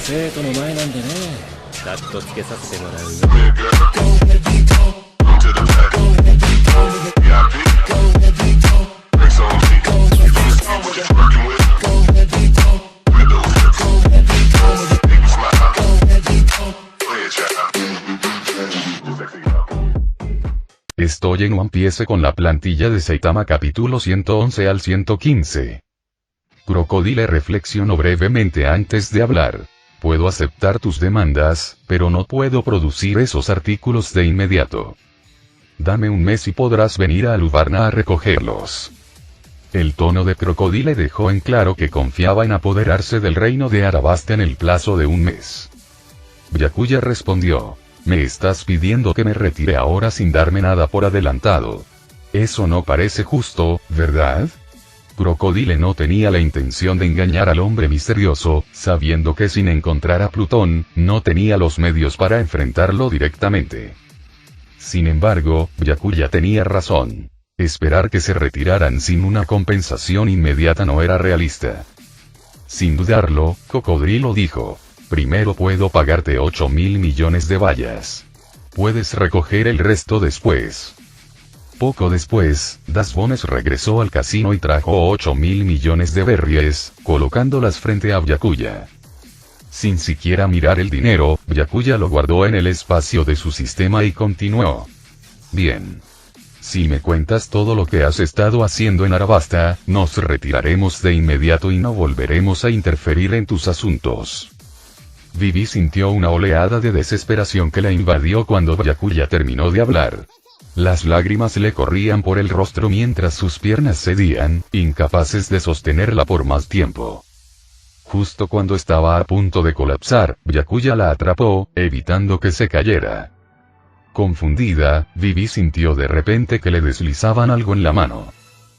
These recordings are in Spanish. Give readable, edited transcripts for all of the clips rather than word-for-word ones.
生徒の前なんでね。カットつけさせてもらうよ。Estoy en One Piece con la plantilla de Saitama capítulo 111 al 115. Crocodile reflexionó brevemente antes de hablar. Puedo aceptar tus demandas, pero no puedo producir esos artículos de inmediato. Dame un mes y podrás venir a Aluvarna a recogerlos. El tono de Crocodile dejó en claro que confiaba en apoderarse del reino de Arabasta en el plazo de un mes. Byakuya respondió. Me estás pidiendo que me retire ahora sin darme nada por adelantado. Eso no parece justo, ¿verdad? Crocodile no tenía la intención de engañar al hombre misterioso, sabiendo que sin encontrar a Plutón, no tenía los medios para enfrentarlo directamente. Sin embargo, Byakuya tenía razón. Esperar que se retiraran sin una compensación inmediata no era realista. Sin dudarlo, Cocodrilo dijo. Primero puedo pagarte 8.000 millones de bayas. Puedes recoger el resto después. Poco después, Das Bones regresó al casino y trajo 8.000 millones de berries, colocándolas frente a Byakuya. Sin siquiera mirar el dinero, Byakuya lo guardó en el espacio de su sistema y continuó. Bien. Si me cuentas todo lo que has estado haciendo en Arabasta, nos retiraremos de inmediato y no volveremos a interferir en tus asuntos. Vivi sintió una oleada de desesperación que la invadió cuando Byakuya terminó de hablar. Las lágrimas le corrían por el rostro mientras sus piernas cedían, incapaces de sostenerla por más tiempo. Justo cuando estaba a punto de colapsar, Byakuya la atrapó, evitando que se cayera. Confundida, Vivi sintió de repente que le deslizaban algo en la mano.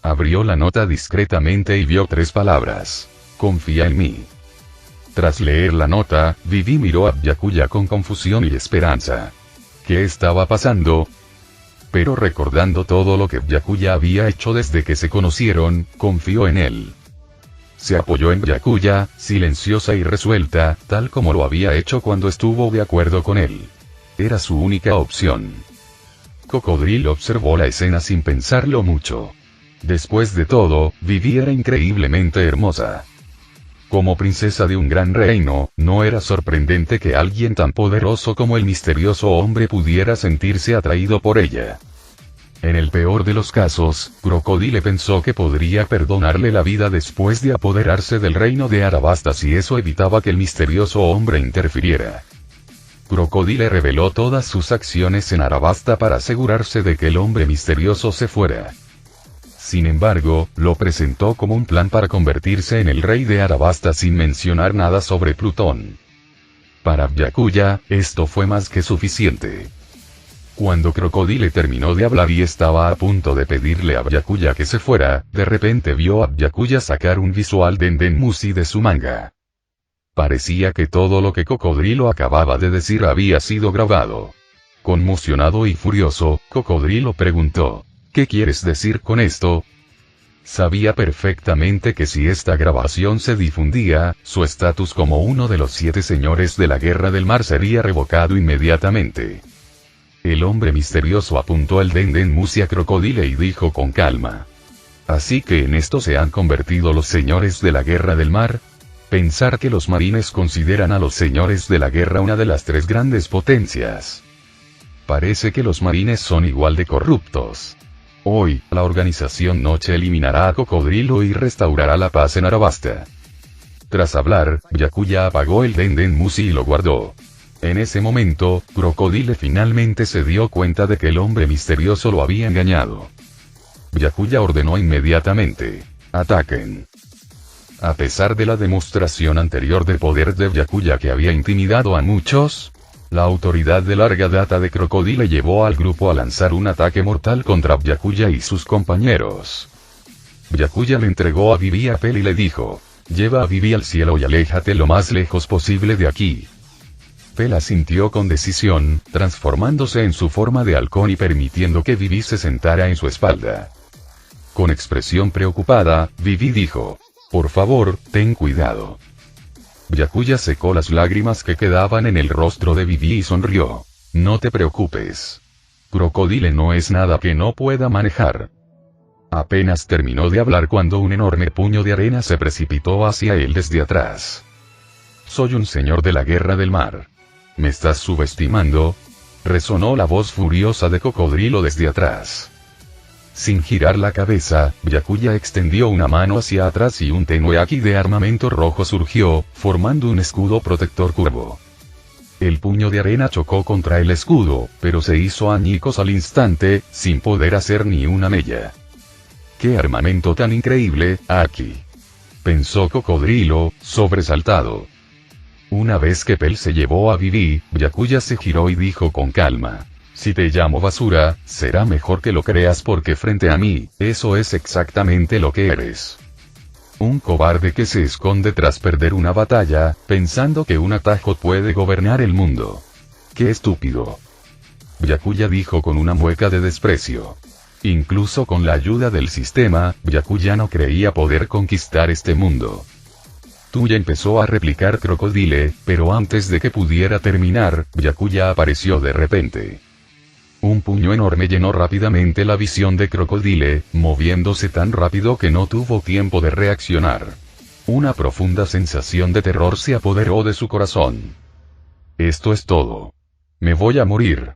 Abrió la nota discretamente y vio 3 palabras. Confía en mí. Tras leer la nota, Vivi miró a Byakuya con confusión y esperanza. ¿Qué estaba pasando? Pero recordando todo lo que Byakuya había hecho desde que se conocieron, confió en él. Se apoyó en Byakuya, silenciosa y resuelta, tal como lo había hecho cuando estuvo de acuerdo con él. Era su única opción. Cocodrilo observó la escena sin pensarlo mucho. Después de todo, Vivi era increíblemente hermosa. Como princesa de un gran reino, no era sorprendente que alguien tan poderoso como el misterioso hombre pudiera sentirse atraído por ella. En el peor de los casos, Crocodile pensó que podría perdonarle la vida después de apoderarse del reino de Arabasta si eso evitaba que el misterioso hombre interfiriera. Crocodile reveló todas sus acciones en Arabasta para asegurarse de que el hombre misterioso se fuera. Sin embargo, lo presentó como un plan para convertirse en el rey de Arabasta sin mencionar nada sobre Plutón. Para Byakuya, esto fue más que suficiente. Cuando Crocodile terminó de hablar y estaba a punto de pedirle a Byakuya que se fuera, de repente vio a Byakuya sacar un visual de Denmusi de su manga. Parecía que todo lo que Cocodrilo acababa de decir había sido grabado. Conmocionado y furioso, Cocodrilo preguntó. ¿Qué quieres decir con esto? Sabía perfectamente que si esta grabación se difundía, su estatus como uno de los 7 señores de la Guerra del Mar sería revocado inmediatamente. El hombre misterioso apuntó el Denmusi a Crocodile y dijo con calma. ¿Así que en esto se han convertido los señores de la Guerra del Mar? Pensar que los marines consideran a los señores de la guerra una de las 3 grandes potencias. Parece que los marines son igual de corruptos. Hoy, la organización Noche eliminará a Cocodrilo y restaurará la paz en Arabasta. Tras hablar, Byakuya apagó el Denmusi y lo guardó. En ese momento, Crocodile finalmente se dio cuenta de que el hombre misterioso lo había engañado. Byakuya ordenó inmediatamente. ¡Ataquen! A pesar de la demostración anterior de poder de Byakuya que había intimidado a muchos, la autoridad de larga data de Crocodile llevó al grupo a lanzar un ataque mortal contra Byakuya y sus compañeros. Byakuya le entregó a Vivi a Pel y le dijo, lleva a Vivi al cielo y aléjate lo más lejos posible de aquí. Pel asintió con decisión, transformándose en su forma de halcón y permitiendo que Vivi se sentara en su espalda. Con expresión preocupada, Vivi dijo, por favor, ten cuidado. Byakuya secó las lágrimas que quedaban en el rostro de Vivi y sonrió. No te preocupes. Crocodile no es nada que no pueda manejar. Apenas terminó de hablar cuando un enorme puño de arena se precipitó hacia él desde atrás. Soy un señor de la guerra del mar. ¿Me estás subestimando? Resonó la voz furiosa de Cocodrilo desde atrás. Sin girar la cabeza, Byakuya extendió una mano hacia atrás y un tenue haki de armamento rojo surgió, formando un escudo protector curvo. El puño de arena chocó contra el escudo, pero se hizo añicos al instante, sin poder hacer ni una mella. ¡Qué armamento tan increíble, Aki! Pensó Cocodrilo, sobresaltado. Una vez que Pell se llevó a Vivi, Byakuya se giró y dijo con calma. Si te llamo basura, será mejor que lo creas porque frente a mí, eso es exactamente lo que eres. Un cobarde que se esconde tras perder una batalla, pensando que un atajo puede gobernar el mundo. ¡Qué estúpido! Byakuya dijo con una mueca de desprecio. Incluso con la ayuda del sistema, Byakuya no creía poder conquistar este mundo. Tuya empezó a replicar Crocodile, pero antes de que pudiera terminar, Byakuya apareció de repente. Un puño enorme llenó rápidamente la visión de Crocodile, moviéndose tan rápido que no tuvo tiempo de reaccionar. Una profunda sensación de terror se apoderó de su corazón. Esto es todo. Me voy a morir.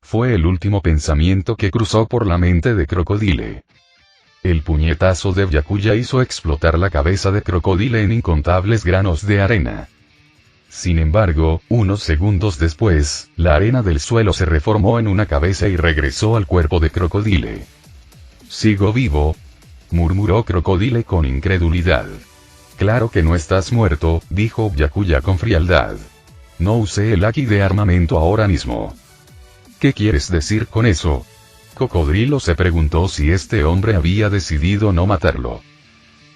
Fue el último pensamiento que cruzó por la mente de Crocodile. El puñetazo de Byakuya hizo explotar la cabeza de Crocodile en incontables granos de arena. Sin embargo, unos segundos después, la arena del suelo se reformó en una cabeza y regresó al cuerpo de Crocodile. «Sigo vivo», murmuró Crocodile con incredulidad. «Claro que no estás muerto», dijo Byakuya con frialdad. «No usé el haki de armamento ahora mismo». «¿Qué quieres decir con eso?» Cocodrilo se preguntó si este hombre había decidido no matarlo.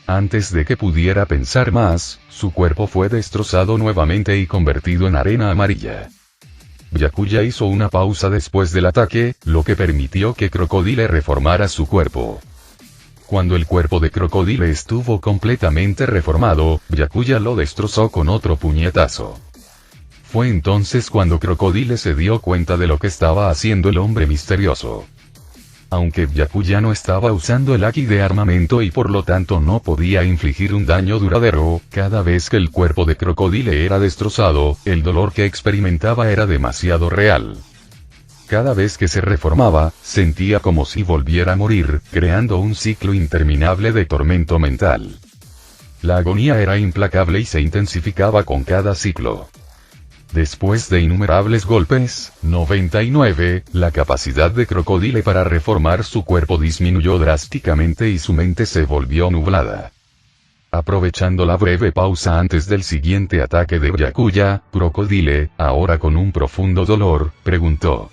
Antes de que pudiera pensar más, su cuerpo fue destrozado nuevamente y convertido en arena amarilla. Byakuya hizo una pausa después del ataque, lo que permitió que Crocodile reformara su cuerpo. Cuando el cuerpo de Crocodile estuvo completamente reformado, Byakuya lo destrozó con otro puñetazo. Fue entonces cuando Crocodile se dio cuenta de lo que estaba haciendo el hombre misterioso. Aunque Byakuya no estaba usando el haki de armamento y por lo tanto no podía infligir un daño duradero, cada vez que el cuerpo de Crocodile era destrozado, el dolor que experimentaba era demasiado real. Cada vez que se reformaba, sentía como si volviera a morir, creando un ciclo interminable de tormento mental. La agonía era implacable y se intensificaba con cada ciclo. Después de innumerables golpes, 99, la capacidad de Crocodile para reformar su cuerpo disminuyó drásticamente y su mente se volvió nublada. Aprovechando la breve pausa antes del siguiente ataque de Byakuya, Crocodile, ahora con un profundo dolor, preguntó.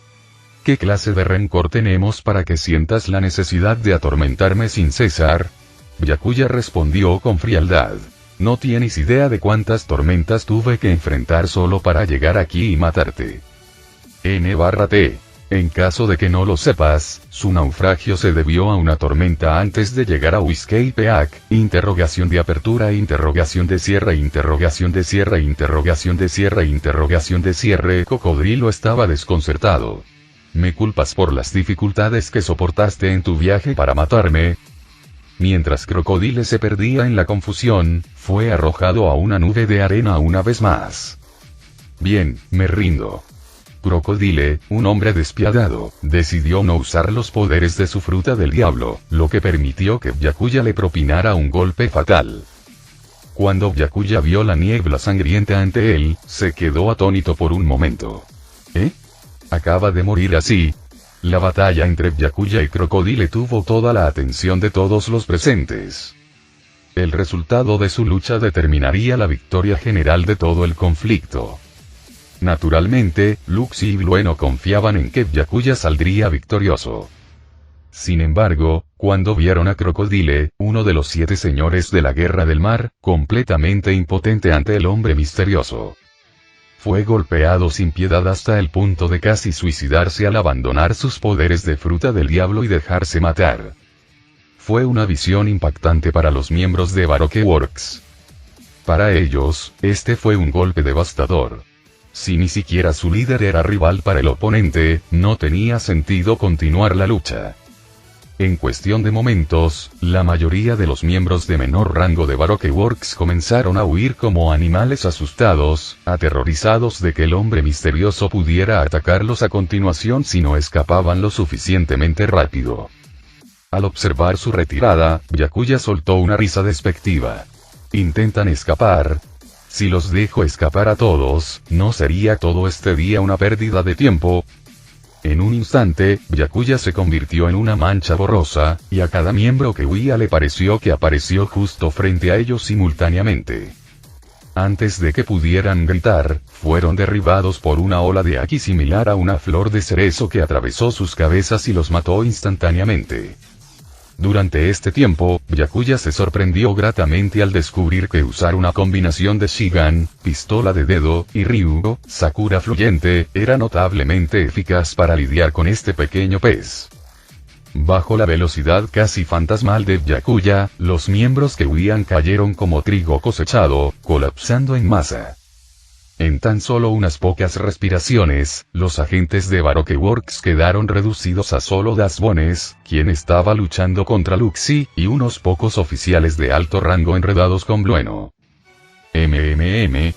¿Qué clase de rencor tenemos para que sientas la necesidad de atormentarme sin cesar? Byakuya respondió con frialdad. No tienes idea de cuántas tormentas tuve que enfrentar solo para llegar aquí y matarte. N/T. En caso de que no lo sepas, su naufragio se debió a una tormenta antes de llegar a Whiskey Peak, interrogación de apertura, interrogación de cierre, interrogación de cierre, interrogación de cierre, interrogación de cierre. Cocodrilo estaba desconcertado. ¿Me culpas por las dificultades que soportaste en tu viaje para matarme? Mientras Crocodile se perdía en la confusión, fue arrojado a una nube de arena una vez más. Bien, me rindo. Crocodile, un hombre despiadado, decidió no usar los poderes de su fruta del diablo, lo que permitió que Byakuya le propinara un golpe fatal. Cuando Byakuya vio la niebla sangrienta ante él, se quedó atónito por un momento. ¿Eh? ¿Acaba de morir así? La batalla entre Byakuya y Crocodile tuvo toda la atención de todos los presentes. El resultado de su lucha determinaría la victoria general de todo el conflicto. Naturalmente, Lux y Blue no confiaban en que Byakuya saldría victorioso. Sin embargo, cuando vieron a Crocodile, uno de los 7 señores de la guerra del mar, completamente impotente ante el hombre misterioso, fue golpeado sin piedad hasta el punto de casi suicidarse al abandonar sus poderes de fruta del diablo y dejarse matar. Fue una visión impactante para los miembros de Baroque Works. Para ellos, este fue un golpe devastador. Si ni siquiera su líder era rival para el oponente, no tenía sentido continuar la lucha. En cuestión de momentos, la mayoría de los miembros de menor rango de Baroque Works comenzaron a huir como animales asustados, aterrorizados de que el hombre misterioso pudiera atacarlos a continuación si no escapaban lo suficientemente rápido. Al observar su retirada, Byakuya soltó una risa despectiva. ¿Intentan escapar? Si los dejo escapar a todos, ¿no sería todo este día una pérdida de tiempo? En un instante, Byakuya se convirtió en una mancha borrosa, y a cada miembro que huía le pareció que apareció justo frente a ellos simultáneamente. Antes de que pudieran gritar, fueron derribados por una ola de haki similar a una flor de cerezo que atravesó sus cabezas y los mató instantáneamente. Durante este tiempo, Byakuya se sorprendió gratamente al descubrir que usar una combinación de Shigan, pistola de dedo, y Ryugo, Sakura fluyente, era notablemente eficaz para lidiar con este pequeño pez. Bajo la velocidad casi fantasmal de Byakuya, los miembros que huían cayeron como trigo cosechado, colapsando en masa. En tan solo unas pocas respiraciones, los agentes de Baroque Works quedaron reducidos a solo Dasbones, quien estaba luchando contra Luxi, y unos pocos oficiales de alto rango enredados con Blueno.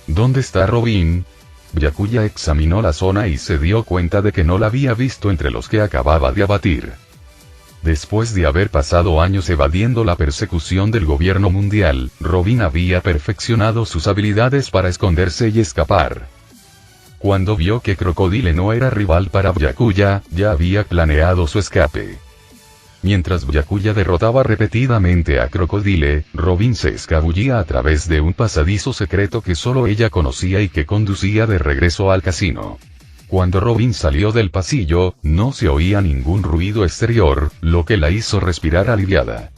¿Dónde está Robin? Byakuya examinó la zona y se dio cuenta de que no la había visto entre los que acababa de abatir. Después de haber pasado años evadiendo la persecución del gobierno mundial, Robin había perfeccionado sus habilidades para esconderse y escapar. Cuando vio que Crocodile no era rival para Byakuya, ya había planeado su escape. Mientras Byakuya derrotaba repetidamente a Crocodile, Robin se escabullía a través de un pasadizo secreto que solo ella conocía y que conducía de regreso al casino. Cuando Robin salió del pasillo, no se oía ningún ruido exterior, lo que la hizo respirar aliviada.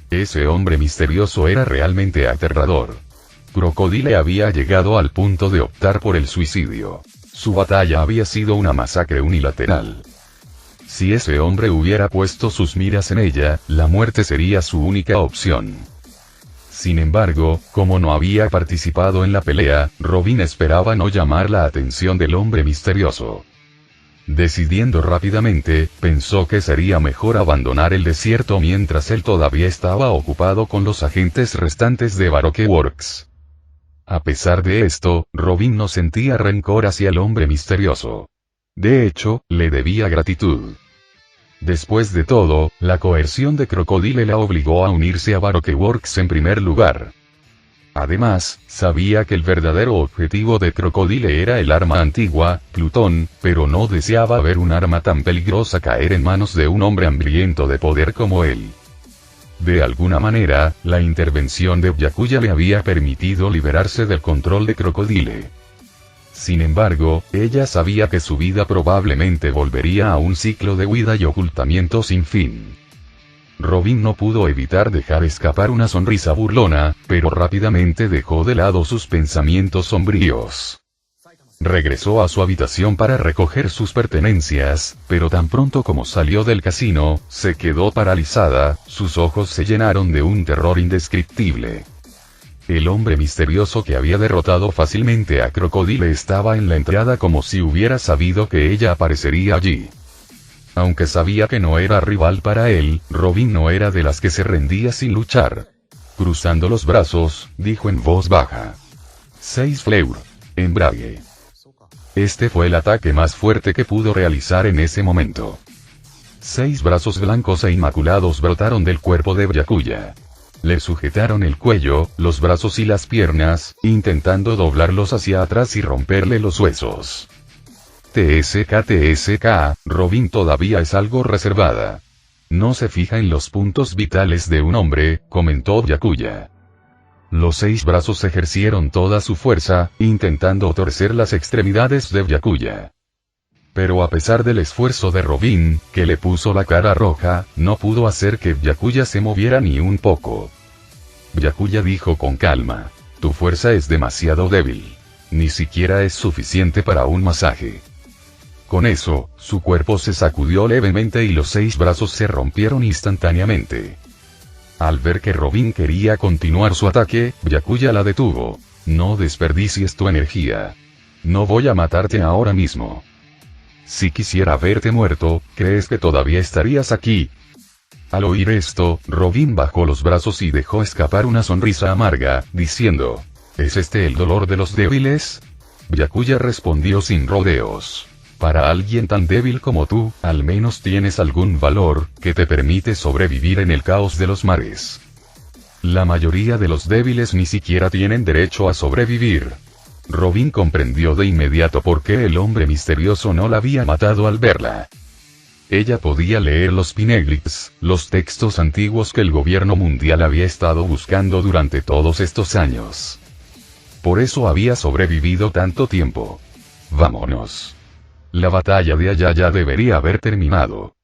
Ese hombre misterioso era realmente aterrador. Crocodile había llegado al punto de optar por el suicidio. Su batalla había sido una masacre unilateral. Si ese hombre hubiera puesto sus miras en ella, la muerte sería su única opción. Sin embargo, como no había participado en la pelea, Robin esperaba no llamar la atención del hombre misterioso. Decidiendo rápidamente, pensó que sería mejor abandonar el desierto mientras él todavía estaba ocupado con los agentes restantes de Baroque Works. A pesar de esto, Robin no sentía rencor hacia el hombre misterioso. De hecho, le debía gratitud. Después de todo, la coerción de Crocodile la obligó a unirse a Baroque Works en primer lugar. Además, sabía que el verdadero objetivo de Crocodile era el arma antigua, Plutón, pero no deseaba ver un arma tan peligrosa caer en manos de un hombre hambriento de poder como él. De alguna manera, la intervención de Byakuya le había permitido liberarse del control de Crocodile. Sin embargo, ella sabía que su vida probablemente volvería a un ciclo de huida y ocultamiento sin fin. Robin no pudo evitar dejar escapar una sonrisa burlona, pero rápidamente dejó de lado sus pensamientos sombríos. Regresó a su habitación para recoger sus pertenencias, pero tan pronto como salió del casino, se quedó paralizada, sus ojos se llenaron de un terror indescriptible. El hombre misterioso que había derrotado fácilmente a Crocodile estaba en la entrada como si hubiera sabido que ella aparecería allí. Aunque sabía que no era rival para él, Robin no era de las que se rendía sin luchar. Cruzando los brazos, dijo en voz baja. 6 Fleur. Embrague. Este fue el ataque más fuerte que pudo realizar en ese momento. 6 brazos blancos e inmaculados brotaron del cuerpo de Byakuya. Le sujetaron el cuello, los brazos y las piernas, intentando doblarlos hacia atrás y romperle los huesos. TSK, Robin todavía es algo reservada. No se fija en los puntos vitales de un hombre, comentó Byakuya. Los 6 brazos ejercieron toda su fuerza, intentando torcer las extremidades de Byakuya. Pero a pesar del esfuerzo de Robin, que le puso la cara roja, no pudo hacer que Byakuya se moviera ni un poco. Byakuya dijo con calma. Tu fuerza es demasiado débil. Ni siquiera es suficiente para un masaje. Con eso, su cuerpo se sacudió levemente y los 6 brazos se rompieron instantáneamente. Al ver que Robin quería continuar su ataque, Byakuya la detuvo. No desperdicies tu energía. No voy a matarte ahora mismo. Si quisiera verte muerto, ¿crees que todavía estarías aquí? Al oír esto, Robin bajó los brazos y dejó escapar una sonrisa amarga, diciendo: ¿Es este el dolor de los débiles? Byakuya respondió sin rodeos. Para alguien tan débil como tú, al menos tienes algún valor, que te permite sobrevivir en el caos de los mares. La mayoría de los débiles ni siquiera tienen derecho a sobrevivir. Robin comprendió de inmediato por qué el hombre misterioso no la había matado al verla. Ella podía leer los Poneglyphs, los textos antiguos que el gobierno mundial había estado buscando durante todos estos años. Por eso había sobrevivido tanto tiempo. Vámonos. La batalla de allá ya debería haber terminado.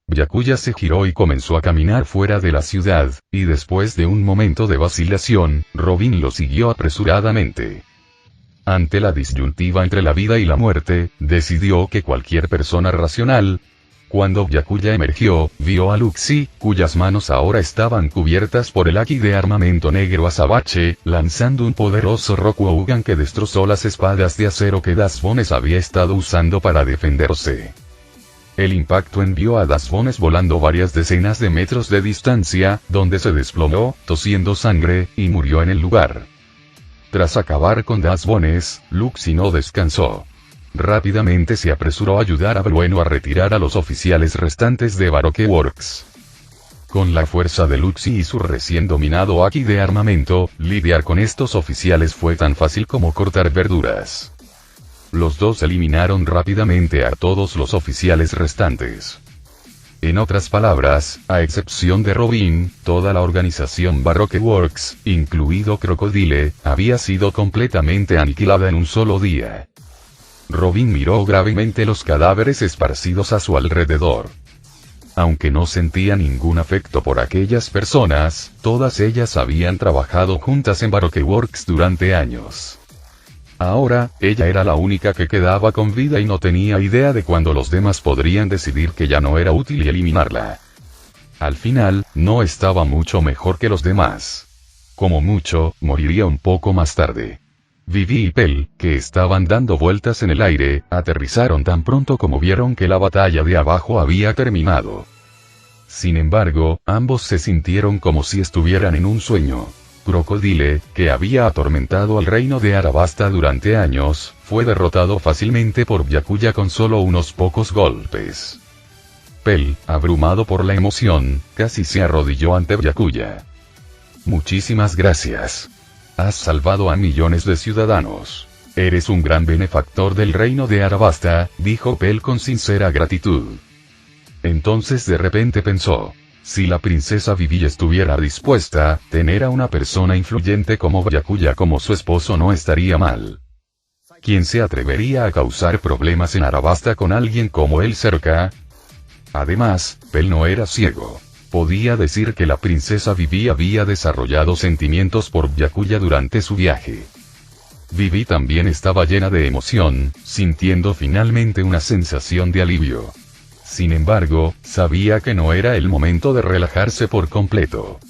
Byakuya se giró y comenzó a caminar fuera de la ciudad, y después de un momento de vacilación, Robin lo siguió apresuradamente. Ante la disyuntiva entre la vida y la muerte, decidió que cualquier persona racional. Cuando Byakuya emergió, vio a Luxi, cuyas manos ahora estaban cubiertas por el haki de armamento negro azabache, lanzando un poderoso Rokugan que destrozó las espadas de acero que Dasbones había estado usando para defenderse. El impacto envió a Dasbones volando varias decenas de metros de distancia, donde se desplomó, tosiendo sangre, y murió en el lugar. Tras acabar con Dasbones, Luxi no descansó. Rápidamente se apresuró a ayudar a Blueno a retirar a los oficiales restantes de Baroque Works. Con la fuerza de Luxi y su recién dominado haki de armamento, lidiar con estos oficiales fue tan fácil como cortar verduras. Los dos eliminaron rápidamente a todos los oficiales restantes. En otras palabras, a excepción de Robin, toda la organización Baroque Works, incluido Crocodile, había sido completamente aniquilada en un solo día. Robin miró gravemente los cadáveres esparcidos a su alrededor. Aunque no sentía ningún afecto por aquellas personas, todas ellas habían trabajado juntas en Baroque Works durante años. Ahora, ella era la única que quedaba con vida y no tenía idea de cuándo los demás podrían decidir que ya no era útil y eliminarla. Al final, no estaba mucho mejor que los demás. Como mucho, moriría un poco más tarde. Vivi y Pel, que estaban dando vueltas en el aire, aterrizaron tan pronto como vieron que la batalla de abajo había terminado. Sin embargo, ambos se sintieron como si estuvieran en un sueño. Crocodile, que había atormentado al reino de Arabasta durante años, fue derrotado fácilmente por Byakuya con solo unos pocos golpes. Pel, abrumado por la emoción, casi se arrodilló ante Byakuya. Muchísimas gracias. Has salvado a millones de ciudadanos. Eres un gran benefactor del reino de Arabasta, dijo Pel con sincera gratitud. Entonces de repente pensó: si la princesa Vivi estuviera dispuesta, tener a una persona influyente como Byakuya como su esposo no estaría mal. ¿Quién se atrevería a causar problemas en Arabasta con alguien como él cerca? Además, Pel no era ciego. Podía decir que la princesa Vivi había desarrollado sentimientos por Byakuya durante su viaje. Vivi también estaba llena de emoción, sintiendo finalmente una sensación de alivio. Sin embargo, sabía que no era el momento de relajarse por completo.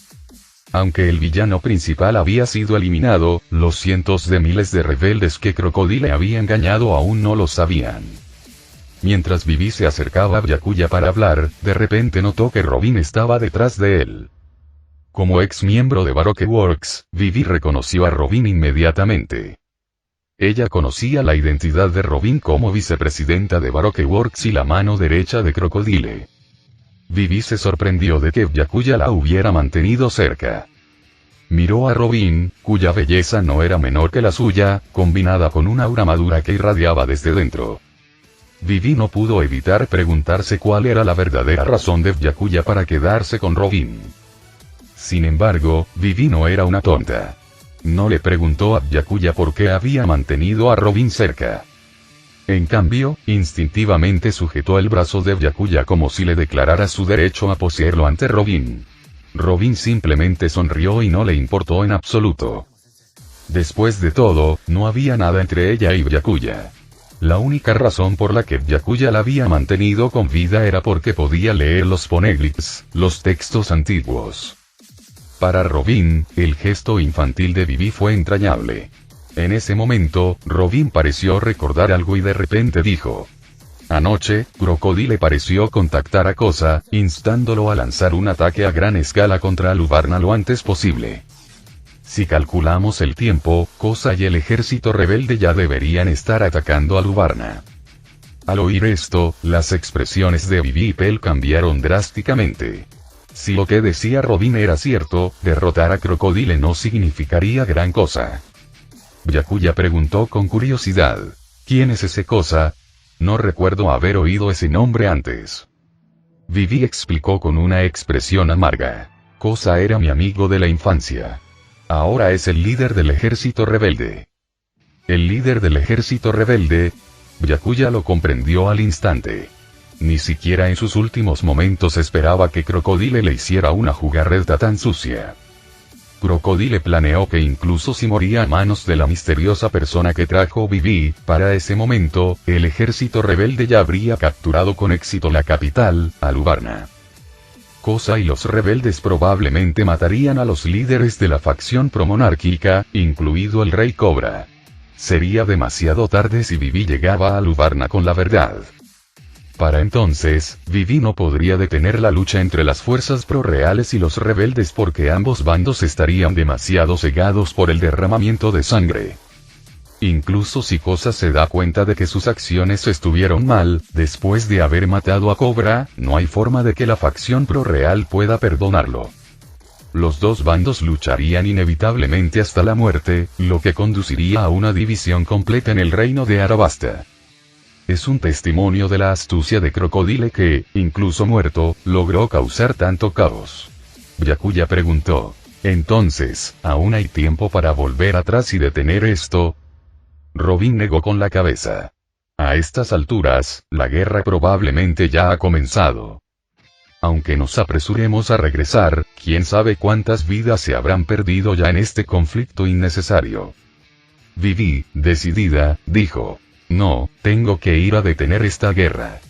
Aunque el villano principal había sido eliminado, los cientos de miles de rebeldes que Crocodile había engañado aún no lo sabían. Mientras Vivi se acercaba a Byakuya para hablar, de repente notó que Robin estaba detrás de él. Como ex miembro de Baroque Works, Vivi reconoció a Robin inmediatamente. Ella conocía la identidad de Robin como vicepresidenta de Baroque Works y la mano derecha de Crocodile. Vivi se sorprendió de que Byakuya la hubiera mantenido cerca. Miró a Robin, cuya belleza no era menor que la suya, combinada con una aura madura que irradiaba desde dentro. Vivi no pudo evitar preguntarse cuál era la verdadera razón de Byakuya para quedarse con Robin. Sin embargo, Vivi no era una tonta. No le preguntó a Byakuya por qué había mantenido a Robin cerca. En cambio, instintivamente sujetó el brazo de Byakuya como si le declarara su derecho a poseerlo ante Robin. Robin simplemente sonrió y no le importó en absoluto. Después de todo, no había nada entre ella y Byakuya. La única razón por la que Byakuya la había mantenido con vida era porque podía leer los Poneglyphs, los textos antiguos. Para Robin, el gesto infantil de Vivi fue entrañable. En ese momento, Robin pareció recordar algo y de repente dijo: anoche, Crocodile pareció contactar a Koza, instándolo a lanzar un ataque a gran escala contra Aluvarna lo antes posible. Si calculamos el tiempo, Koza y el ejército rebelde ya deberían estar atacando a Aluvarna. Al oír esto, las expresiones de Vivi y Pell cambiaron drásticamente. Si lo que decía Robin era cierto, derrotar a Crocodile no significaría gran cosa. Byakuya preguntó con curiosidad: ¿quién es ese Koza? No recuerdo haber oído ese nombre antes. Vivi explicó con una expresión amarga: Koza era mi amigo de la infancia. Ahora es el líder del ejército rebelde. ¿El líder del ejército rebelde? Byakuya lo comprendió al instante. Ni siquiera en sus últimos momentos esperaba que Crocodile le hiciera una jugarreta tan sucia. Crocodile planeó que incluso si moría a manos de la misteriosa persona que trajo Vivi, para ese momento, el ejército rebelde ya habría capturado con éxito la capital, Aluvarna. Koza y los rebeldes probablemente matarían a los líderes de la facción promonárquica, incluido el Rey Cobra. Sería demasiado tarde si Vivi llegaba a Aluvarna con la verdad. Para entonces, Vivi no podría detener la lucha entre las fuerzas pro-reales y los rebeldes porque ambos bandos estarían demasiado cegados por el derramamiento de sangre. Incluso si Koza se da cuenta de que sus acciones estuvieron mal, después de haber matado a Cobra, no hay forma de que la facción pro-real pueda perdonarlo. Los dos bandos lucharían inevitablemente hasta la muerte, lo que conduciría a una división completa en el reino de Arabasta. Es un testimonio de la astucia de Crocodile que, incluso muerto, logró causar tanto caos. Byakuya preguntó: entonces, ¿aún hay tiempo para volver atrás y detener esto? Robin negó con la cabeza. A estas alturas, la guerra probablemente ya ha comenzado. Aunque nos apresuremos a regresar, quién sabe cuántas vidas se habrán perdido ya en este conflicto innecesario. Vivi, decidida, dijo: no, tengo que ir a detener esta guerra.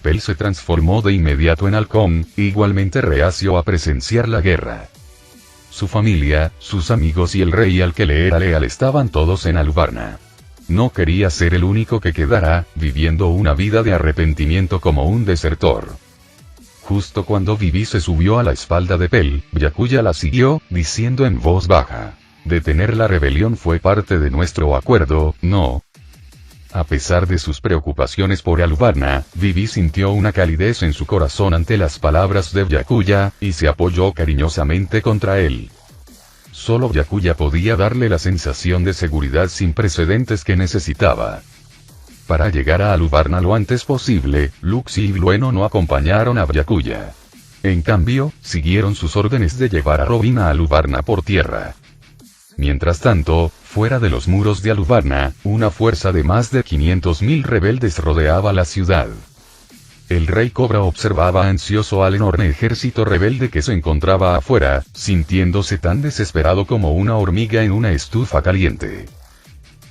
Pell se transformó de inmediato en halcón, igualmente reacio a presenciar la guerra. Su familia, sus amigos y el rey al que le era leal estaban todos en Aluvarna. No quería ser el único que quedara, viviendo una vida de arrepentimiento como un desertor. Justo cuando Vivi se subió a la espalda de Pell, Byakuya la siguió, diciendo en voz baja: detener la rebelión fue parte de nuestro acuerdo, ¿no? A pesar de sus preocupaciones por Aluvarna, Vivi sintió una calidez en su corazón ante las palabras de Byakuya, y se apoyó cariñosamente contra él. Solo Byakuya podía darle la sensación de seguridad sin precedentes que necesitaba. Para llegar a Aluvarna lo antes posible, Lux y Blueno no acompañaron a Byakuya. En cambio, siguieron sus órdenes de llevar a Robin a Aluvarna por tierra. Mientras tanto, fuera de los muros de Aluvarna, una fuerza de más de 500.000 rebeldes rodeaba la ciudad. El Rey Cobra observaba ansioso al enorme ejército rebelde que se encontraba afuera, sintiéndose tan desesperado como una hormiga en una estufa caliente.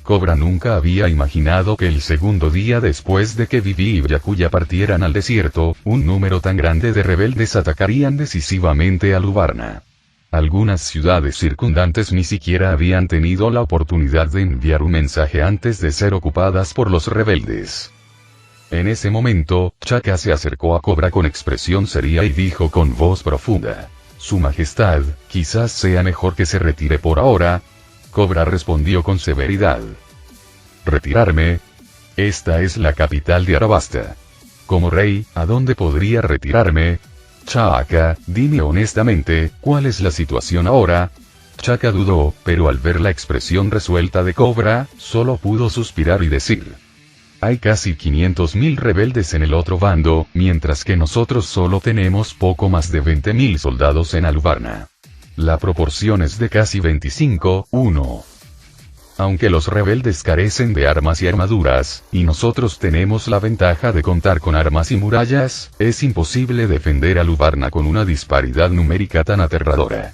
Cobra nunca había imaginado que el segundo día después de que Vivi y Byakuya partieran al desierto, un número tan grande de rebeldes atacarían decisivamente a Aluvarna. Algunas ciudades circundantes ni siquiera habían tenido la oportunidad de enviar un mensaje antes de ser ocupadas por los rebeldes. En ese momento, Chaka se acercó a Cobra con expresión seria y dijo con voz profunda: Su Majestad, quizás sea mejor que se retire por ahora. Cobra respondió con severidad: ¿retirarme? Esta es la capital de Arabasta. Como rey, ¿a dónde podría retirarme? Chaka, dime honestamente, ¿cuál es la situación ahora? Chaka dudó, pero al ver la expresión resuelta de Cobra, solo pudo suspirar y decir: hay casi 500.000 rebeldes en el otro bando, mientras que nosotros solo tenemos poco más de 20.000 soldados en Aluvarna. La proporción es de casi 25:1. Aunque los rebeldes carecen de armas y armaduras, y nosotros tenemos la ventaja de contar con armas y murallas, es imposible defender Aluvarna con una disparidad numérica tan aterradora.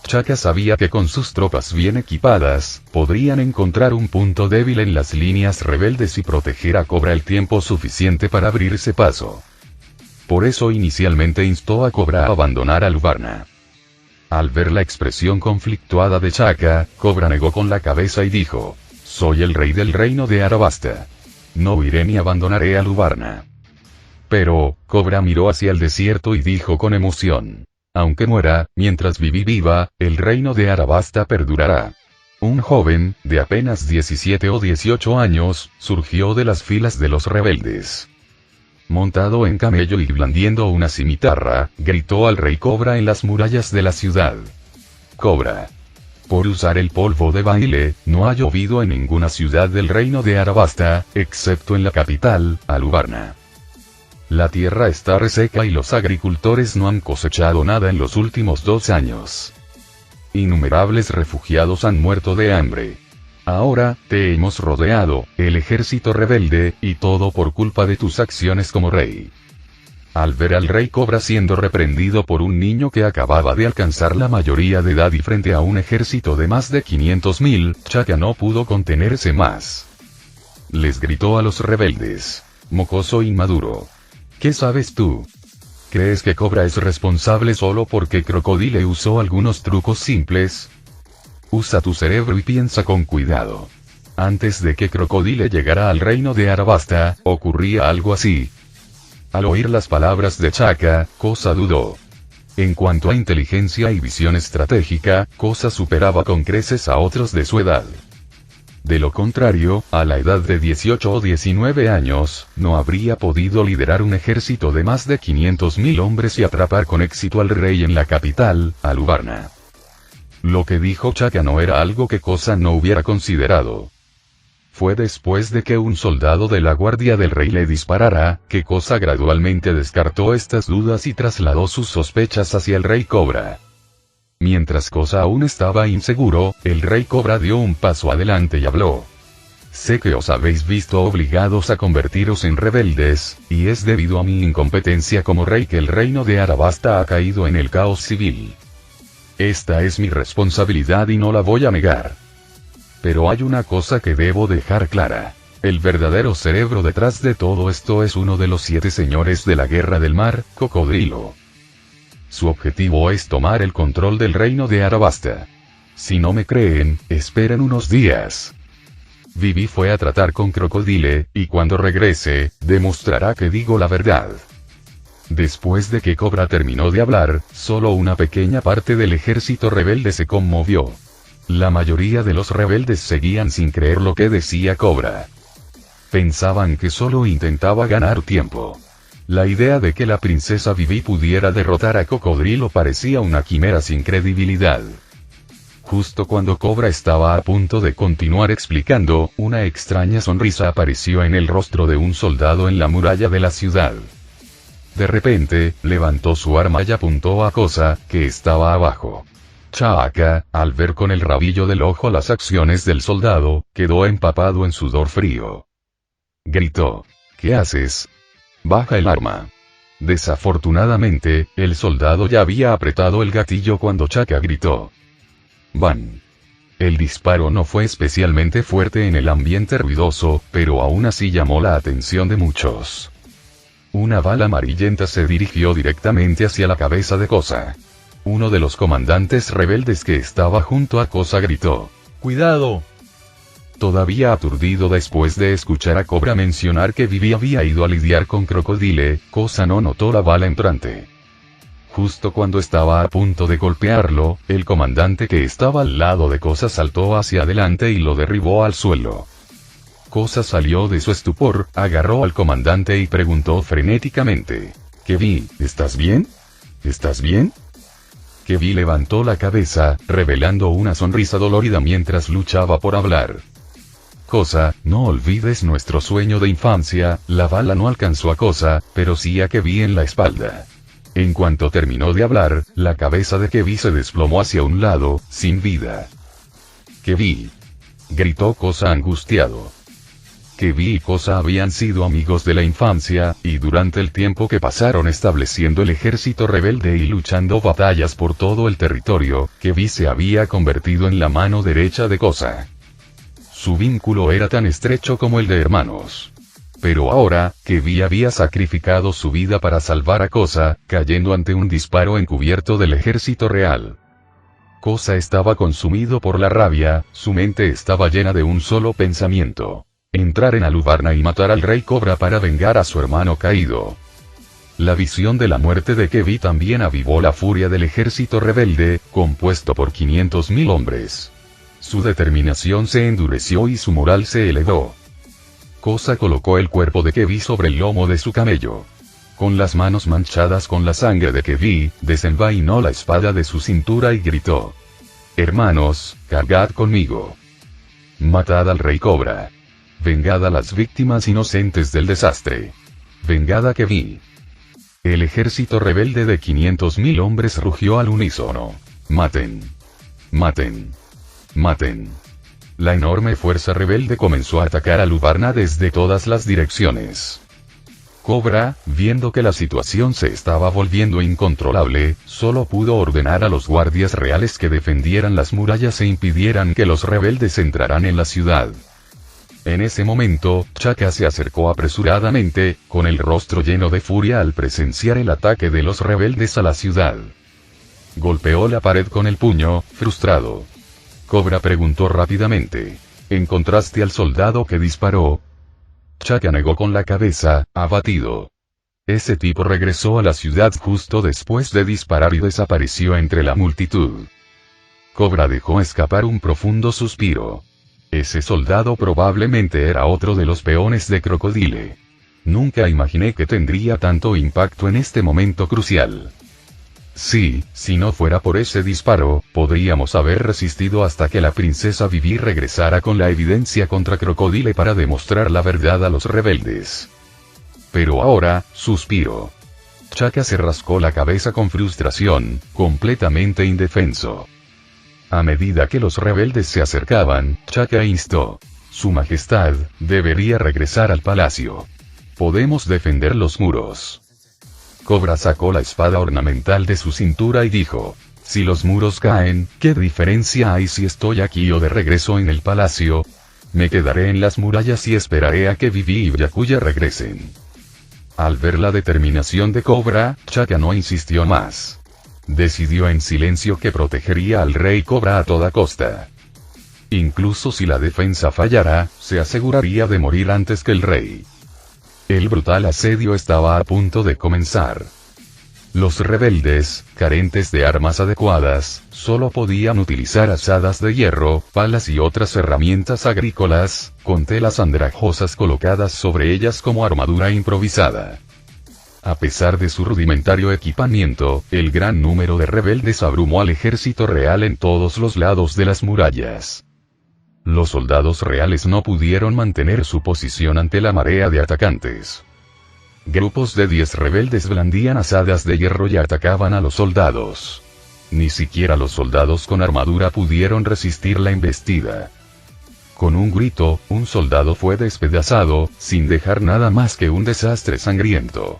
Chaka sabía que con sus tropas bien equipadas, podrían encontrar un punto débil en las líneas rebeldes y proteger a Cobra el tiempo suficiente para abrirse paso. Por eso inicialmente instó a Cobra a abandonar Aluvarna. Al ver la expresión conflictuada de Chaka, Cobra negó con la cabeza y dijo: soy el rey del reino de Arabasta. No huiré ni abandonaré a Lubarna. Pero, Cobra miró hacia el desierto y dijo con emoción: aunque muera, mientras viva, el reino de Arabasta perdurará. Un joven, de apenas 17 o 18 años, surgió de las filas de los rebeldes. Montado en camello y blandiendo una cimitarra, gritó al rey Cobra en las murallas de la ciudad: Cobra. Por usar el polvo de baile, no ha llovido en ninguna ciudad del reino de Arabasta, excepto en la capital, Alubarna. La tierra está reseca y los agricultores no han cosechado nada en los últimos 2 años. Innumerables refugiados han muerto de hambre. Ahora, te hemos rodeado, el ejército rebelde, y todo por culpa de tus acciones como rey. Al ver al rey Cobra siendo reprendido por un niño que acababa de alcanzar la mayoría de edad y frente a un ejército de más de 500.000, Chaka no pudo contenerse más. Les gritó a los rebeldes: mocoso inmaduro. ¿Qué sabes tú? ¿Crees que Cobra es responsable solo porque Crocodile usó algunos trucos simples? Usa tu cerebro y piensa con cuidado. Antes de que Crocodile llegara al reino de Arabasta, ocurría algo así. Al oír las palabras de Chaka, Kosa dudó. En cuanto a inteligencia y visión estratégica, Kosa superaba con creces a otros de su edad. De lo contrario, a la edad de 18 o 19 años, no habría podido liderar un ejército de más de 500.000 hombres y atrapar con éxito al rey en la capital, Alubarna. Lo que dijo Chaka no era algo que Kosa no hubiera considerado. Fue después de que un soldado de la guardia del rey le disparara, que Kosa gradualmente descartó estas dudas y trasladó sus sospechas hacia el rey Cobra. Mientras Kosa aún estaba inseguro, el rey Cobra dio un paso adelante y habló. Sé que os habéis visto obligados a convertiros en rebeldes, y es debido a mi incompetencia como rey que el reino de Arabasta ha caído en el caos civil. Esta es mi responsabilidad y no la voy a negar. Pero hay una cosa que debo dejar clara. El verdadero cerebro detrás de todo esto es uno de los 7 señores de la guerra del mar, Cocodrilo. Su objetivo es tomar el control del reino de Arabasta. Si no me creen, esperen unos días. Vivi fue a tratar con Crocodile, y cuando regrese, demostrará que digo la verdad. Después de que Cobra terminó de hablar, solo una pequeña parte del ejército rebelde se conmovió. La mayoría de los rebeldes seguían sin creer lo que decía Cobra. Pensaban que solo intentaba ganar tiempo. La idea de que la princesa Vivi pudiera derrotar a Cocodrilo parecía una quimera sin credibilidad. Justo cuando Cobra estaba a punto de continuar explicando, una extraña sonrisa apareció en el rostro de un soldado en la muralla de la ciudad. De repente, levantó su arma y apuntó a Kosa, que estaba abajo. Chaka, al ver con el rabillo del ojo las acciones del soldado, quedó empapado en sudor frío. Gritó: ¿qué haces? Baja el arma. Desafortunadamente, el soldado ya había apretado el gatillo cuando Chaka gritó: ¡Van! El disparo no fue especialmente fuerte en el ambiente ruidoso, pero aún así llamó la atención de muchos. Una bala amarillenta se dirigió directamente hacia la cabeza de Kosa. Uno de los comandantes rebeldes que estaba junto a Kosa gritó: ¡cuidado! Todavía aturdido después de escuchar a Cobra mencionar que Vivi había ido a lidiar con Crocodile, Kosa no notó la bala entrante. Justo cuando estaba a punto de golpearlo, el comandante que estaba al lado de Kosa saltó hacia adelante y lo derribó al suelo. Kosa salió de su estupor, agarró al comandante y preguntó frenéticamente: «Kevi, ¿estás bien? ¿Estás bien?» Kevi levantó la cabeza, revelando una sonrisa dolorida mientras luchaba por hablar. «Kosa, no olvides nuestro sueño de infancia». La bala no alcanzó a Kosa, pero sí a Kevi en la espalda. En cuanto terminó de hablar, la cabeza de Kevi se desplomó hacia un lado, sin vida. «Kevi», gritó Kosa angustiado. Kevi y Kosa habían sido amigos de la infancia, y durante el tiempo que pasaron estableciendo el ejército rebelde y luchando batallas por todo el territorio, Kevi se había convertido en la mano derecha de Kosa. Su vínculo era tan estrecho como el de hermanos. Pero ahora, Kevi había sacrificado su vida para salvar a Kosa, cayendo ante un disparo encubierto del ejército real. Cosa estaba consumido por la rabia, su mente estaba llena de un solo pensamiento: entrar en Aluvarna y matar al Rey Cobra para vengar a su hermano caído. La visión de la muerte de Kevi también avivó la furia del ejército rebelde, compuesto por 500.000 hombres. Su determinación se endureció y su moral se elevó. Cosa colocó el cuerpo de Kevi sobre el lomo de su camello. Con las manos manchadas con la sangre de Kevi, desenvainó la espada de su cintura y gritó: «Hermanos, cargad conmigo. Matad al Rey Cobra. Vengad a las víctimas inocentes del desastre. Vengad a Kevi». El ejército rebelde de 500.000 hombres rugió al unísono: «Maten. Maten. Maten». La enorme fuerza rebelde comenzó a atacar a Aluvarna desde todas las direcciones. Cobra, viendo que la situación se estaba volviendo incontrolable, solo pudo ordenar a los guardias reales que defendieran las murallas e impidieran que los rebeldes entraran en la ciudad. En ese momento, Chaka se acercó apresuradamente, con el rostro lleno de furia al presenciar el ataque de los rebeldes a la ciudad. Golpeó la pared con el puño, frustrado. Cobra preguntó rápidamente: «¿Encontraste al soldado que disparó?». Chaka negó con la cabeza, abatido. Ese tipo regresó a la ciudad justo después de disparar y desapareció entre la multitud. Cobra dejó escapar un profundo suspiro. Ese soldado probablemente era otro de los peones de Crocodile. Nunca imaginé que tendría tanto impacto en este momento crucial. Sí, si no fuera por ese disparo, podríamos haber resistido hasta que la princesa Vivi regresara con la evidencia contra Crocodile para demostrar la verdad a los rebeldes. Pero ahora, suspiro. Chaka se rascó la cabeza con frustración, completamente indefenso. A medida que los rebeldes se acercaban, Chaka instó: «Su Majestad, debería regresar al palacio. Podemos defender los muros». Cobra sacó la espada ornamental de su cintura y dijo: «Si los muros caen, ¿qué diferencia hay si estoy aquí o de regreso en el palacio? Me quedaré en las murallas y esperaré a que Vivi y Byakuya regresen». Al ver la determinación de Cobra, Chaka no insistió más. Decidió en silencio que protegería al Rey Cobra a toda costa. Incluso si la defensa fallara, se aseguraría de morir antes que el rey. El brutal asedio estaba a punto de comenzar. Los rebeldes, carentes de armas adecuadas, solo podían utilizar azadas de hierro, palas y otras herramientas agrícolas, con telas andrajosas colocadas sobre ellas como armadura improvisada. A pesar de su rudimentario equipamiento, el gran número de rebeldes abrumó al ejército real en todos los lados de las murallas. Los soldados reales no pudieron mantener su posición ante la marea de atacantes. Grupos de 10 rebeldes blandían azadas de hierro y atacaban a los soldados. Ni siquiera los soldados con armadura pudieron resistir la embestida. Con un grito, un soldado fue despedazado, sin dejar nada más que un desastre sangriento.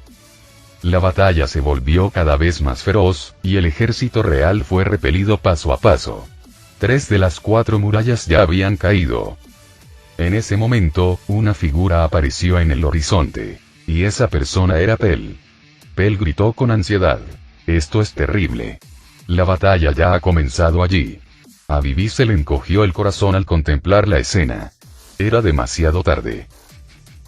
La batalla se volvió cada vez más feroz, y el ejército real fue repelido paso a paso. 3 de las 4 murallas ya habían caído. En ese momento, una figura apareció en el horizonte. Y esa persona era Pell. Pell gritó con ansiedad: «Esto es terrible. La batalla ya ha comenzado allí». A Vivi se le encogió el corazón al contemplar la escena. Era demasiado tarde.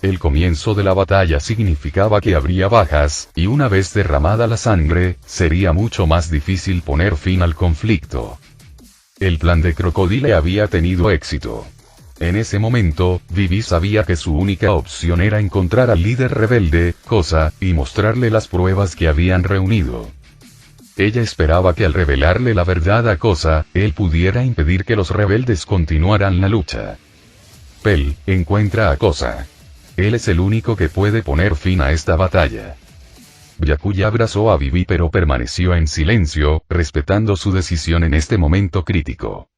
El comienzo de la batalla significaba que habría bajas, y una vez derramada la sangre, sería mucho más difícil poner fin al conflicto. El plan de Crocodile había tenido éxito. En ese momento, Vivi sabía que su única opción era encontrar al líder rebelde, Cosa, y mostrarle las pruebas que habían reunido. Ella esperaba que al revelarle la verdad a Cosa, él pudiera impedir que los rebeldes continuaran la lucha. Pell, encuentra a Cosa. Él es el único que puede poner fin a esta batalla. Byakuya abrazó a Vivi pero permaneció en silencio, respetando su decisión en este momento crítico.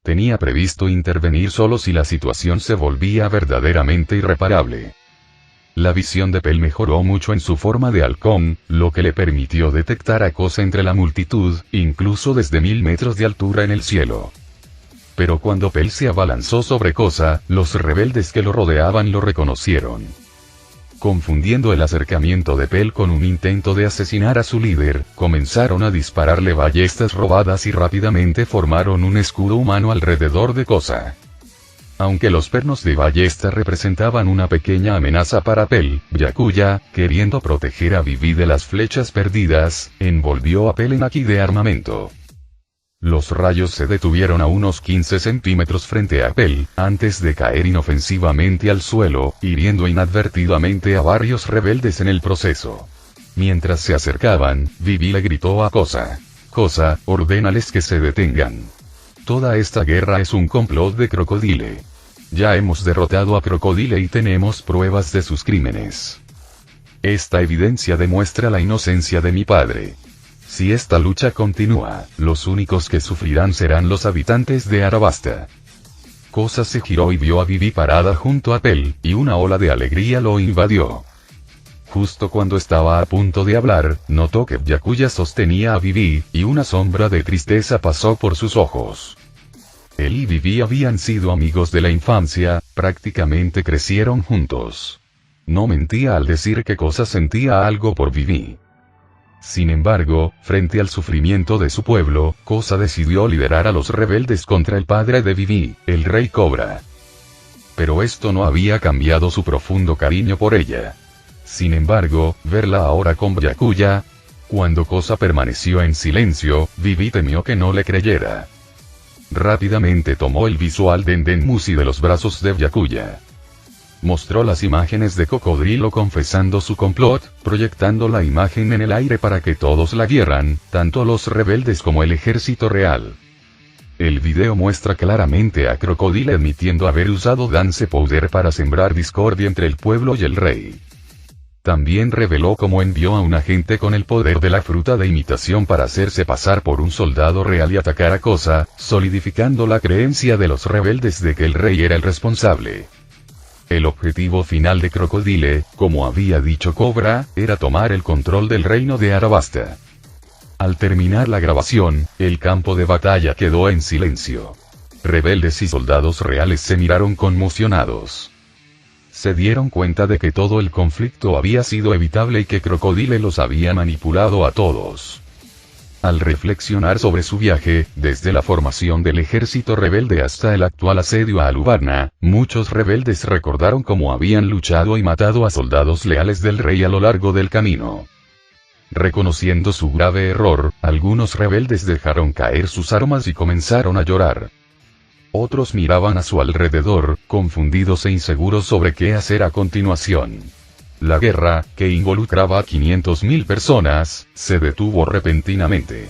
Tenía previsto intervenir solo si la situación se volvía verdaderamente irreparable. La visión de Pell mejoró mucho en su forma de halcón, lo que le permitió detectar a Cosa entre la multitud, incluso desde 1000 metros de altura en el cielo. Pero cuando Pell se abalanzó sobre Cosa, los rebeldes que lo rodeaban lo reconocieron. Confundiendo el acercamiento de Pell con un intento de asesinar a su líder, comenzaron a dispararle ballestas robadas y rápidamente formaron un escudo humano alrededor de Kosa. Aunque los pernos de ballesta representaban una pequeña amenaza para Pell, Byakuya, queriendo proteger a Vivi de las flechas perdidas, envolvió a Pell en haki de armamento. Los rayos se detuvieron a unos 15 centímetros frente a Pell, antes de caer inofensivamente al suelo, hiriendo inadvertidamente a varios rebeldes en el proceso. Mientras se acercaban, Vivi le gritó a Kosa: Kosa, ordénales que se detengan. Toda esta guerra es un complot de Crocodile. Ya hemos derrotado a Crocodile y tenemos pruebas de sus crímenes. Esta evidencia demuestra la inocencia de mi padre. Si esta lucha continúa, los únicos que sufrirán serán los habitantes de Arabasta. Kosa se giró y vio a Vivi parada junto a Pell, y una ola de alegría lo invadió. Justo cuando estaba a punto de hablar, notó que Byakuya sostenía a Vivi, y una sombra de tristeza pasó por sus ojos. Él y Vivi habían sido amigos de la infancia, prácticamente crecieron juntos. No mentía al decir que Kosa sentía algo por Vivi. Sin embargo, frente al sufrimiento de su pueblo, Kosa decidió liderar a los rebeldes contra el padre de Vivi, el Rey Cobra. Pero esto no había cambiado su profundo cariño por ella. Sin embargo, verla ahora con Byakuya. Cuando Kosa permaneció en silencio, Vivi temió que no le creyera. Rápidamente tomó el visual de Endenmushi de los brazos de Byakuya. Mostró las imágenes de Cocodrilo confesando su complot, proyectando la imagen en el aire para que todos la vieran, tanto los rebeldes como el ejército real. El video muestra claramente a Crocodile admitiendo haber usado Dance Powder para sembrar discordia entre el pueblo y el rey. También reveló cómo envió a un agente con el poder de la fruta de imitación para hacerse pasar por un soldado real y atacar a Kosa, solidificando la creencia de los rebeldes de que el rey era el responsable. El objetivo final de Crocodile, como había dicho Cobra, era tomar el control del reino de Arabasta. Al terminar la grabación, el campo de batalla quedó en silencio. Rebeldes y soldados reales se miraron conmocionados. Se dieron cuenta de que todo el conflicto había sido evitable y que Crocodile los había manipulado a todos. Al reflexionar sobre su viaje, desde la formación del ejército rebelde hasta el actual asedio a Alubarna, muchos rebeldes recordaron cómo habían luchado y matado a soldados leales del rey a lo largo del camino. Reconociendo su grave error, algunos rebeldes dejaron caer sus armas y comenzaron a llorar. Otros miraban a su alrededor, confundidos e inseguros sobre qué hacer a continuación. La guerra, que involucraba a 500.000 personas, se detuvo repentinamente.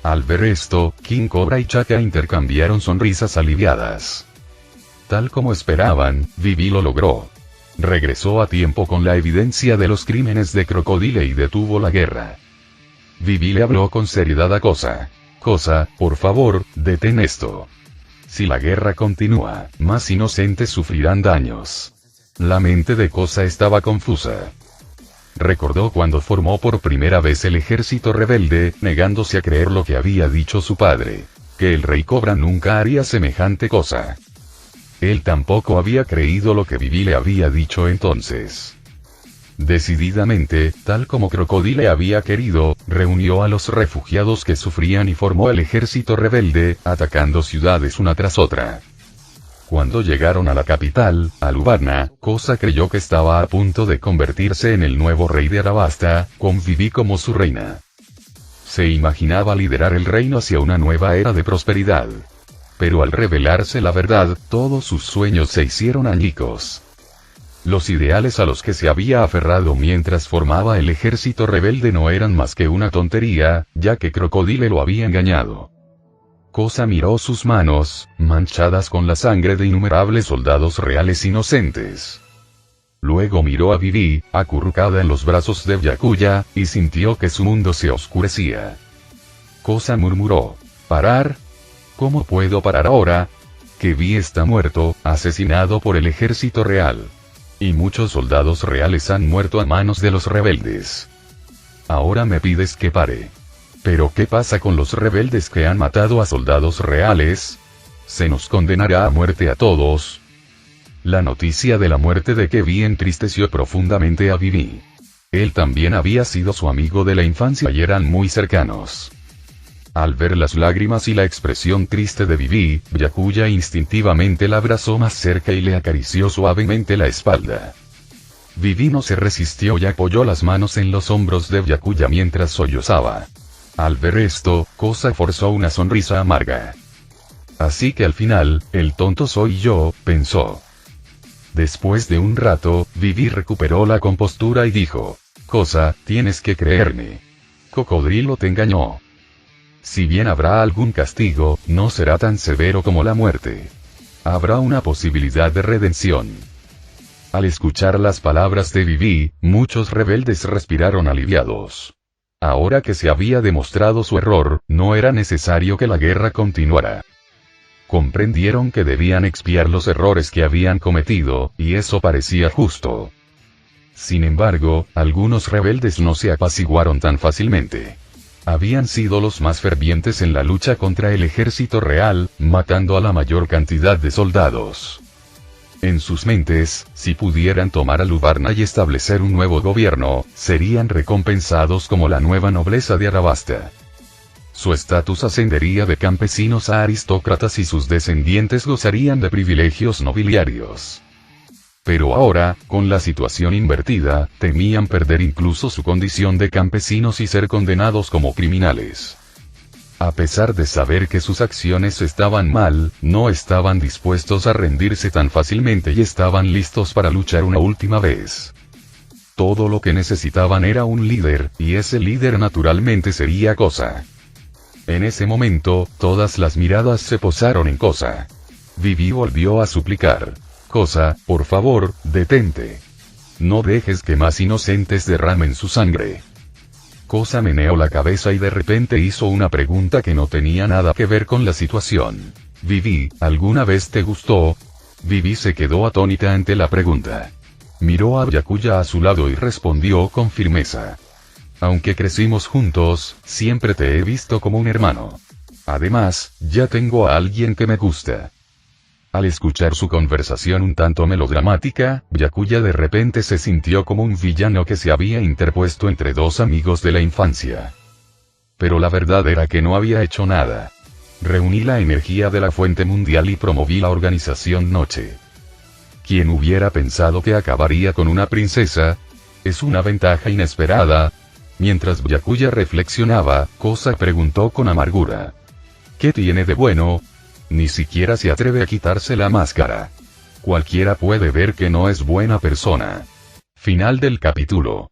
Al ver esto, King Cobra y Chaka intercambiaron sonrisas aliviadas. Tal como esperaban, Vivi lo logró. Regresó a tiempo con la evidencia de los crímenes de Crocodile y detuvo la guerra. Vivi le habló con seriedad a Kosa. Kosa, por favor, detén esto. Si la guerra continúa, más inocentes sufrirán daños. La mente de Kosa estaba confusa. Recordó cuando formó por primera vez el ejército rebelde, negándose a creer lo que había dicho su padre. Que el rey Cobra nunca haría semejante cosa. Él tampoco había creído lo que Vivi le había dicho entonces. Decididamente, tal como Crocodile había querido, reunió a los refugiados que sufrían y formó el ejército rebelde, atacando ciudades una tras otra. Cuando llegaron a la capital, Alubarna, Kosa creyó que estaba a punto de convertirse en el nuevo rey de Arabasta, con Vivi como su reina. Se imaginaba liderar el reino hacia una nueva era de prosperidad. Pero al revelarse la verdad, todos sus sueños se hicieron añicos. Los ideales a los que se había aferrado mientras formaba el ejército rebelde no eran más que una tontería, ya que Crocodile lo había engañado. Kosa miró sus manos, manchadas con la sangre de innumerables soldados reales inocentes. Luego miró a Vivi, acurrucada en los brazos de Byakuya, y sintió que su mundo se oscurecía. Kosa murmuró: ¿parar? ¿Cómo puedo parar ahora? Que Vi está muerto, asesinado por el ejército real. Y muchos soldados reales han muerto a manos de los rebeldes. Ahora me pides que pare. ¿Pero qué pasa con los rebeldes que han matado a soldados reales? ¿Se nos condenará a muerte a todos? La noticia de la muerte de Kevin entristeció profundamente a Vivi. Él también había sido su amigo de la infancia y eran muy cercanos. Al ver las lágrimas y la expresión triste de Vivi, Byakuya instintivamente la abrazó más cerca y le acarició suavemente la espalda. Vivi no se resistió y apoyó las manos en los hombros de Byakuya mientras sollozaba. Al ver esto, Kosa forzó una sonrisa amarga. Así que al final, el tonto soy yo, pensó. Después de un rato, Vivi recuperó la compostura y dijo, Kosa, tienes que creerme. Cocodrilo te engañó. Si bien habrá algún castigo, no será tan severo como la muerte. Habrá una posibilidad de redención. Al escuchar las palabras de Vivi, muchos rebeldes respiraron aliviados. Ahora que se había demostrado su error, no era necesario que la guerra continuara. Comprendieron que debían expiar los errores que habían cometido, y eso parecía justo. Sin embargo, algunos rebeldes no se apaciguaron tan fácilmente. Habían sido los más fervientes en la lucha contra el ejército real, matando a la mayor cantidad de soldados. En sus mentes, si pudieran tomar a Lubarna y establecer un nuevo gobierno, serían recompensados como la nueva nobleza de Arabasta. Su estatus ascendería de campesinos a aristócratas y sus descendientes gozarían de privilegios nobiliarios. Pero ahora, con la situación invertida, temían perder incluso su condición de campesinos y ser condenados como criminales. A pesar de saber que sus acciones estaban mal, no estaban dispuestos a rendirse tan fácilmente y estaban listos para luchar una última vez. Todo lo que necesitaban era un líder, y ese líder naturalmente sería Kosa. En ese momento, todas las miradas se posaron en Kosa. Vivi volvió a suplicar. Kosa, por favor, detente. No dejes que más inocentes derramen su sangre. Kosa meneó la cabeza y de repente hizo una pregunta que no tenía nada que ver con la situación. Vivi, ¿alguna vez te gustó? Vivi se quedó atónita ante la pregunta. Miró a Byakuya a su lado y respondió con firmeza. Aunque crecimos juntos, siempre te he visto como un hermano. Además, ya tengo a alguien que me gusta. Al escuchar su conversación un tanto melodramática, Byakuya de repente se sintió como un villano que se había interpuesto entre dos amigos de la infancia. Pero la verdad era que no había hecho nada. Reuní la energía de la fuente mundial y promoví la organización Noche. ¿Quién hubiera pensado que acabaría con una princesa? Es una ventaja inesperada. Mientras Byakuya reflexionaba, Kosa preguntó con amargura. ¿Qué tiene de bueno? Ni siquiera se atreve a quitarse la máscara. Cualquiera puede ver que no es buena persona. Final del capítulo.